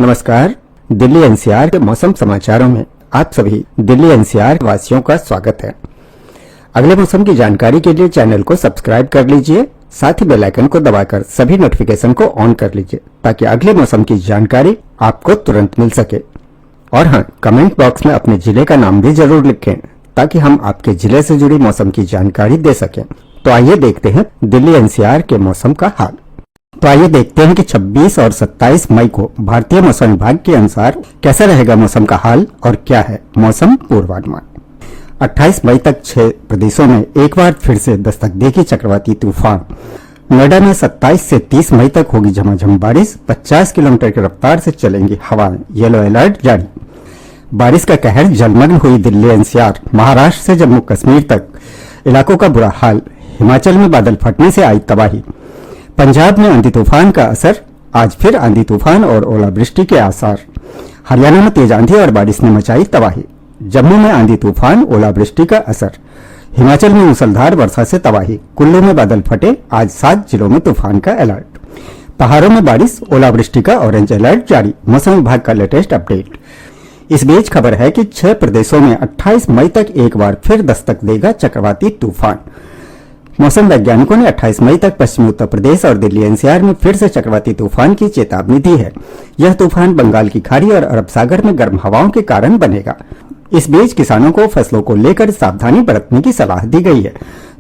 नमस्कार। दिल्ली एनसीआर के मौसम समाचारों में आप सभी दिल्ली एनसीआर वासियों का स्वागत है। अगले मौसम की जानकारी के लिए चैनल को सब्सक्राइब कर लीजिए, साथ ही बेल आइकन को दबाकर सभी नोटिफिकेशन को ऑन कर लीजिए ताकि अगले मौसम की जानकारी आपको तुरंत मिल सके। और हाँ, कमेंट बॉक्स में अपने जिले का नाम भी जरूर लिखें ताकि हम आपके जिले से जुड़ी मौसम की जानकारी दे सकें। तो आइए देखते हैं दिल्ली एनसीआर के मौसम का हाल। तो आइए देखते हैं कि 26 और 27 मई को भारतीय मौसम विभाग के अनुसार कैसा रहेगा मौसम का हाल और क्या है मौसम पूर्वानुमान। 28 मई तक 6 प्रदेशों में एक बार फिर से दस्तक देगी चक्रवाती तूफान। नोएडा में 27 से 30 मई तक होगी झमाझम बारिश, 50 किलोमीटर की रफ्तार से चलेंगी हवाएं, येलो अलर्ट जारी। बारिश का कहर जलमग्न हुई दिल्ली एनसीआर, महाराष्ट्र से जम्मू कश्मीर तक इलाकों का बुरा हाल। हिमाचल में बादल फटने से आई तबाही। पंजाब में आंधी तूफान का असर, आज फिर आंधी तूफान और ओलावृष्टि के आसार। हरियाणा में तेज आंधी और बारिश ने मचाई तबाही। जम्मू में आंधी तूफान ओलावृष्टि का असर। हिमाचल में मूसलाधार वर्षा से तबाही। कुल्लू में बादल फटे, आज 7 जिलों में तूफान का अलर्ट। पहाड़ों में बारिश, ओलावृष्टि का ऑरेंज अलर्ट जारी। मौसम विभाग का लेटेस्ट अपडेट। इस बीच खबर है कि 6 प्रदेशों में 28 मई तक एक बार फिर दस्तक देगा चक्रवाती तूफान। मौसम वैज्ञानिकों ने 28 मई तक पश्चिमी उत्तर प्रदेश और दिल्ली एनसीआर में फिर से चक्रवाती तूफान की चेतावनी दी है। यह तूफान बंगाल की खाड़ी और अरब सागर में गर्म हवाओं के कारण बनेगा। इस बीच किसानों को फसलों को लेकर सावधानी बरतने की सलाह दी गई है।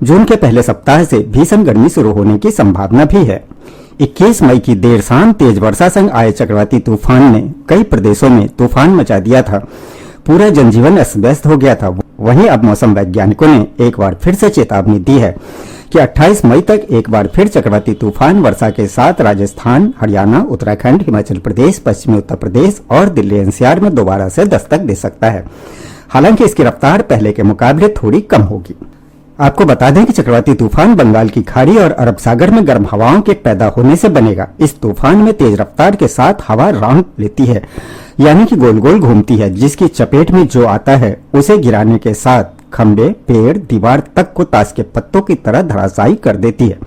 जून के पहले सप्ताह से भीषण गर्मी शुरू होने की संभावना भी है। 21 मई की देर शाम तेज वर्षा संग आए चक्रवाती तूफान ने कई प्रदेशों में तूफान मचा दिया था। पूरा जनजीवन अस्त व्यस्त हो गया था। वहीं अब मौसम वैज्ञानिकों ने एक बार फिर से चेतावनी दी है कि 28 मई तक एक बार फिर चक्रवाती तूफान वर्षा के साथ राजस्थान, हरियाणा, उत्तराखंड, हिमाचल प्रदेश, पश्चिमी उत्तर प्रदेश और दिल्ली एनसीआर में दोबारा से दस्तक दे सकता है। हालांकि इसकी रफ्तार पहले के मुकाबले थोड़ी कम होगी। आपको बता दें कि चक्रवाती तूफान बंगाल की खाड़ी और अरब सागर में गर्म हवाओं के पैदा होने से बनेगा। इस तूफान में तेज रफ्तार के साथ हवा राउंड लेती है, यानी कि गोल गोल घूमती है, जिसकी चपेट में जो आता है उसे गिराने के साथ खंबे, पेड़, दीवार तक को ताश के पत्तों की तरह धराशायी कर देती है।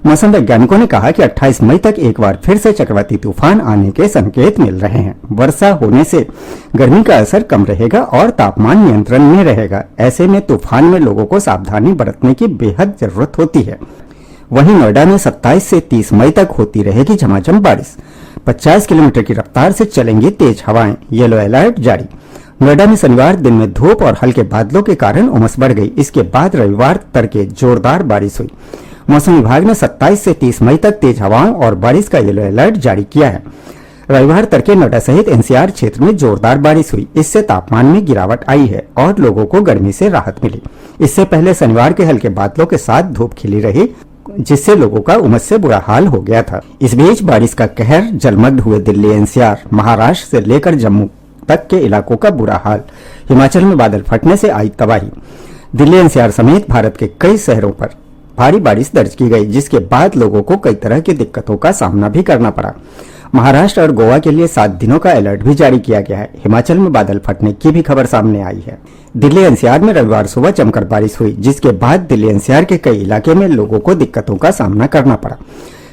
मौसम वैज्ञानिकों ने कहा कि 28 मई तक एक बार फिर से चक्रवाती तूफान आने के संकेत मिल रहे हैं। वर्षा होने से गर्मी का असर कम रहेगा और तापमान नियंत्रण में रहेगा। ऐसे में तूफान में लोगों को सावधानी बरतने की बेहद जरूरत होती है। वहीं नोएडा में 27 से 30 मई तक होती रहेगी झमाझम बारिश। 50 किलोमीटर की रफ्तार से चलेंगी तेज हवाएं, येलो अलर्ट जारी। नोएडा में शनिवार दिन में धूप और हल्के बादलों के कारण उमस बढ़ गई। इसके बाद रविवार तड़के जोरदार बारिश हुई। मौसम विभाग ने 27 से 30 मई तक तेज हवाओं और बारिश का येलो अलर्ट जारी किया है। रविवार तड़के नोएडा सहित एनसीआर क्षेत्र में जोरदार बारिश हुई। इससे तापमान में गिरावट आई है और लोगों को गर्मी से राहत मिली। इससे पहले शनिवार के हल्के बादलों के साथ धूप खिली रही, जिससे लोगों का उमस से बुरा हाल हो गया था। इस बीच बारिश का कहर जलमग्न हुए दिल्ली एनसीआर, महाराष्ट्र से लेकर जम्मू तक के इलाकों का बुरा हाल। हिमाचल में बादल फटने से आई तबाही। दिल्ली एनसीआर समेत भारत के कई शहरों पर भारी बारिश दर्ज की गई, जिसके बाद लोगों को कई तरह की दिक्कतों का सामना भी करना पड़ा। महाराष्ट्र और गोवा के लिए 7 दिनों का अलर्ट भी जारी किया गया है। हिमाचल में बादल फटने की भी खबर सामने आई है। दिल्ली एनसीआर में रविवार सुबह जमकर बारिश हुई, जिसके बाद दिल्ली एनसीआर के कई इलाके में लोगों को दिक्कतों का सामना करना पड़ा।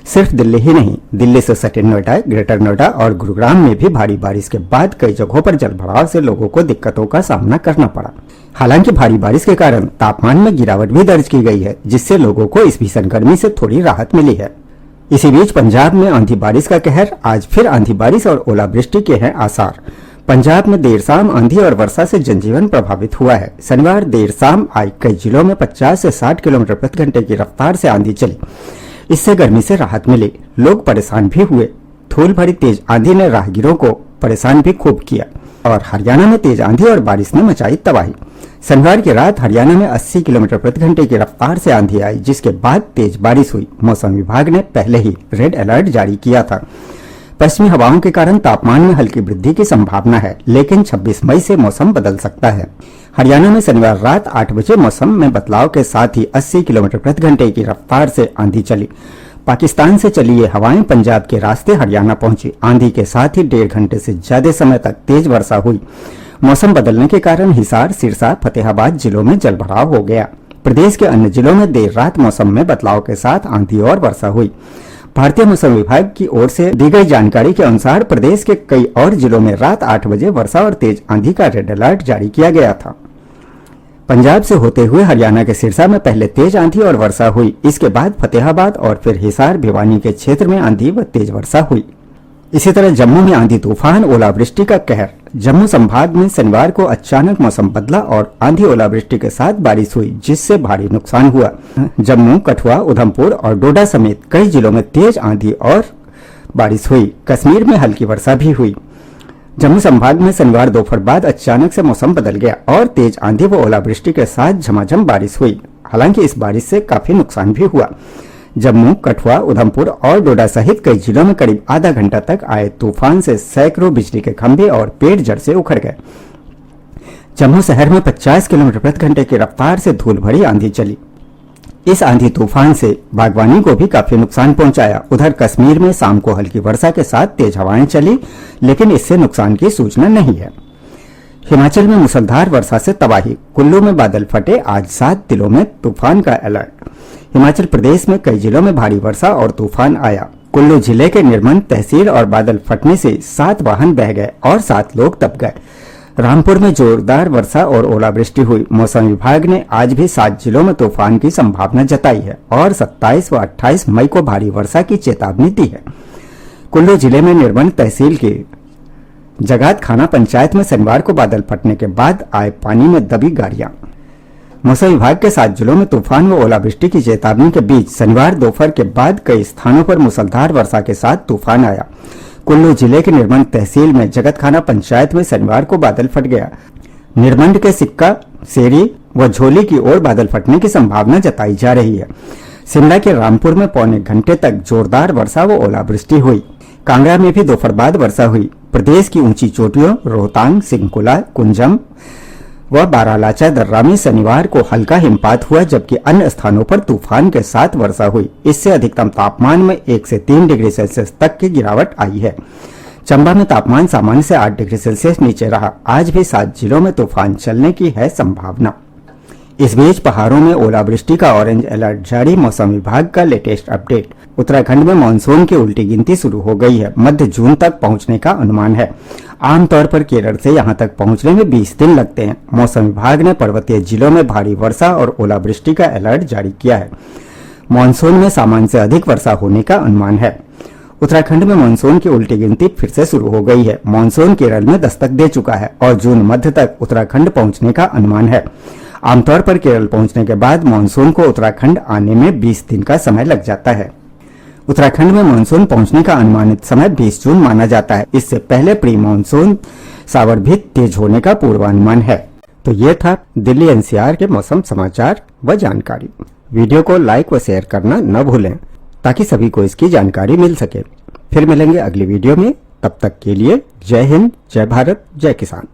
सिर्फ दिल्ली ही नहीं, दिल्ली से सटे नोएडा, ग्रेटर नोएडा और गुरुग्राम में भी भारी बारिश के बाद कई जगहों पर जलभराव से लोगों को दिक्कतों का सामना करना पड़ा। हालांकि भारी बारिश के कारण तापमान में गिरावट भी दर्ज की गई है, जिससे लोगों को इस भीषण गर्मी से थोड़ी राहत मिली है। इसी बीच पंजाब में आंधी बारिश का कहर, आज फिर आंधी बारिश और ओलावृष्टि के हैं आसार। पंजाब में देर शाम आंधी और वर्षा से जनजीवन प्रभावित हुआ है। शनिवार देर शाम आई कई जिलों में 50 से 60 किलोमीटर प्रति घंटे की रफ्तार से आंधी चली। इससे गर्मी से राहत मिली। लोग परेशान भी हुए। धूल भरी तेज आंधी ने राहगीरों को परेशान भी खूब किया और हरियाणा में तेज आंधी और बारिश ने मचाई तबाही। शनिवार की रात हरियाणा में 80 किलोमीटर प्रति घंटे की रफ्तार से आंधी आई, जिसके बाद तेज बारिश हुई। मौसम विभाग ने पहले ही रेड अलर्ट जारी किया था। पश्चिमी हवाओं के कारण तापमान में हल्की वृद्धि की संभावना है, लेकिन 26 मई से मौसम बदल सकता है। हरियाणा में शनिवार रात 8 बजे मौसम में बदलाव के साथ ही 80 किलोमीटर प्रति घंटे की रफ्तार से आंधी चली। पाकिस्तान से चली ये हवाएं पंजाब के रास्ते हरियाणा पहुंची। आंधी के साथ ही 1.5 घंटे से ज्यादा समय तक तेज वर्षा हुई। मौसम बदलने के कारण हिसार, सिरसा, फतेहाबाद जिलों में जलभराव हो गया। प्रदेश के अन्य जिलों में देर रात मौसम में बदलाव के साथ आंधी और वर्षा हुई। भारतीय मौसम विभाग की ओर से दी गई जानकारी के अनुसार प्रदेश के कई और जिलों में रात 8 बजे वर्षा और तेज आंधी का रेड अलर्ट जारी किया गया था। पंजाब से होते हुए हरियाणा के सिरसा में पहले तेज आंधी और वर्षा हुई। इसके बाद फतेहाबाद और फिर हिसार भिवानी के क्षेत्र में आंधी व तेज वर्षा हुई। इसी तरह जम्मू में आंधी तूफान ओलावृष्टि का कहर। जम्मू संभाग में शनिवार को अचानक मौसम बदला और आंधी ओलावृष्टि के साथ बारिश हुई, जिससे भारी नुकसान हुआ। जम्मू, कठुआ, उधमपुर और डोडा समेत कई जिलों में तेज आंधी और बारिश हुई। कश्मीर में हल्की वर्षा भी हुई। जम्मू संभाग में शनिवार दोपहर बाद अचानक से मौसम बदल गया और तेज आंधी व ओलावृष्टि के साथ झमाझम बारिश हुई। हालांकि इस बारिश से काफी नुकसान भी हुआ। जम्मू, कठुआ, उधमपुर और डोडा सहित कई जिलों में करीब आधा घंटा तक आए तूफान से सैकड़ों बिजली के खंभे और पेड़ जड़ से उखड़ गए। जम्मू शहर में 50 किलोमीटर प्रति घंटे की रफ्तार से धूल भरी आंधी चली। इस आंधी तूफान से बागवानी को भी काफी नुकसान पहुंचाया। उधर कश्मीर में शाम को हल्की वर्षा के साथ तेज हवाएं चली, लेकिन इससे नुकसान की सूचना नहीं है। हिमाचल में मूसलाधार वर्षा से तबाही। कुल्लू में बादल फटे, आज 7 जिलों में तूफान का अलर्ट। हिमाचल प्रदेश में कई जिलों में भारी वर्षा और तूफान आया। कुल्लू जिले के निर्मंड तहसील और बादल फटने से 7 वाहन बह गए और 7 लोग दब गए। रामपुर में जोरदार वर्षा और ओलावृष्टि हुई। मौसम विभाग ने आज भी 7 जिलों में तूफान की संभावना जताई है और 27 व 28 मई को भारी वर्षा की चेतावनी दी है। कुल्लू जिले में निर्मंड तहसील के जगात खाना पंचायत में शनिवार को बादल फटने के बाद आए पानी में दबी गाड़ियां। मौसम विभाग के 7 जिलों में तूफान व ओलावृष्टि की चेतावनी के बीच शनिवार दोपहर के बाद कई स्थानों पर मूसलाधार वर्षा के साथ तूफान आया। कुल्लू जिले के निर्मंड तहसील में जगतखाना पंचायत में शनिवार को बादल फट गया। निर्मंड के सिक्का, सेरी व झोली की ओर बादल फटने की संभावना जताई जा रही है। शिमला के रामपुर में पौने घंटे तक जोरदार वर्षा व ओलावृष्टि हुई। कांगड़ा में भी दोपहर बाद वर्षा हुई। प्रदेश की ऊंची चोटियों रोहतांग, सिंकुला, कुंजम व बारालाचा दर्रा में शनिवार को हल्का हिमपात हुआ, जबकि अन्य स्थानों पर तूफान के साथ वर्षा हुई। इससे अधिकतम तापमान में 1 से 3 डिग्री सेल्सियस तक की गिरावट आई है। चंबा में तापमान सामान्य से 8 डिग्री सेल्सियस नीचे रहा। आज भी 7 जिलों में तूफान चलने की है संभावना। इस बीच पहाड़ों में ओलावृष्टि का ऑरेंज अलर्ट जारी। मौसम विभाग का लेटेस्ट अपडेट। उत्तराखंड में मानसून की उल्टी गिनती शुरू हो गई है। मध्य जून तक पहुंचने का अनुमान है। आमतौर पर केरल से यहां तक पहुंचने में 20 दिन लगते हैं। मौसम विभाग ने पर्वतीय जिलों में भारी वर्षा और ओलावृष्टि का अलर्ट जारी किया है। मानसून में सामान्य से अधिक वर्षा होने का अनुमान है। उत्तराखंड में मानसून की उल्टी गिनती फिर से शुरू हो गई है। मानसून केरल में दस्तक दे चुका है और जून मध्य तक उत्तराखंड पहुंचने का अनुमान है। आमतौर पर केरल पहुंचने के बाद मानसून को उत्तराखंड आने में 20 दिन का समय लग जाता है। उत्तराखंड में मानसून पहुंचने का अनुमानित समय 20 जून माना जाता है। इससे पहले प्री मानसून सावर भी तेज होने का पूर्वानुमान है। तो ये था दिल्ली एनसीआर के मौसम समाचार व जानकारी। वीडियो को लाइक व शेयर करना न भूलें ताकि सभी को इसकी जानकारी मिल सके। फिर मिलेंगे अगली वीडियो में। तब तक के लिए जय हिंद, जय भारत, जय किसान।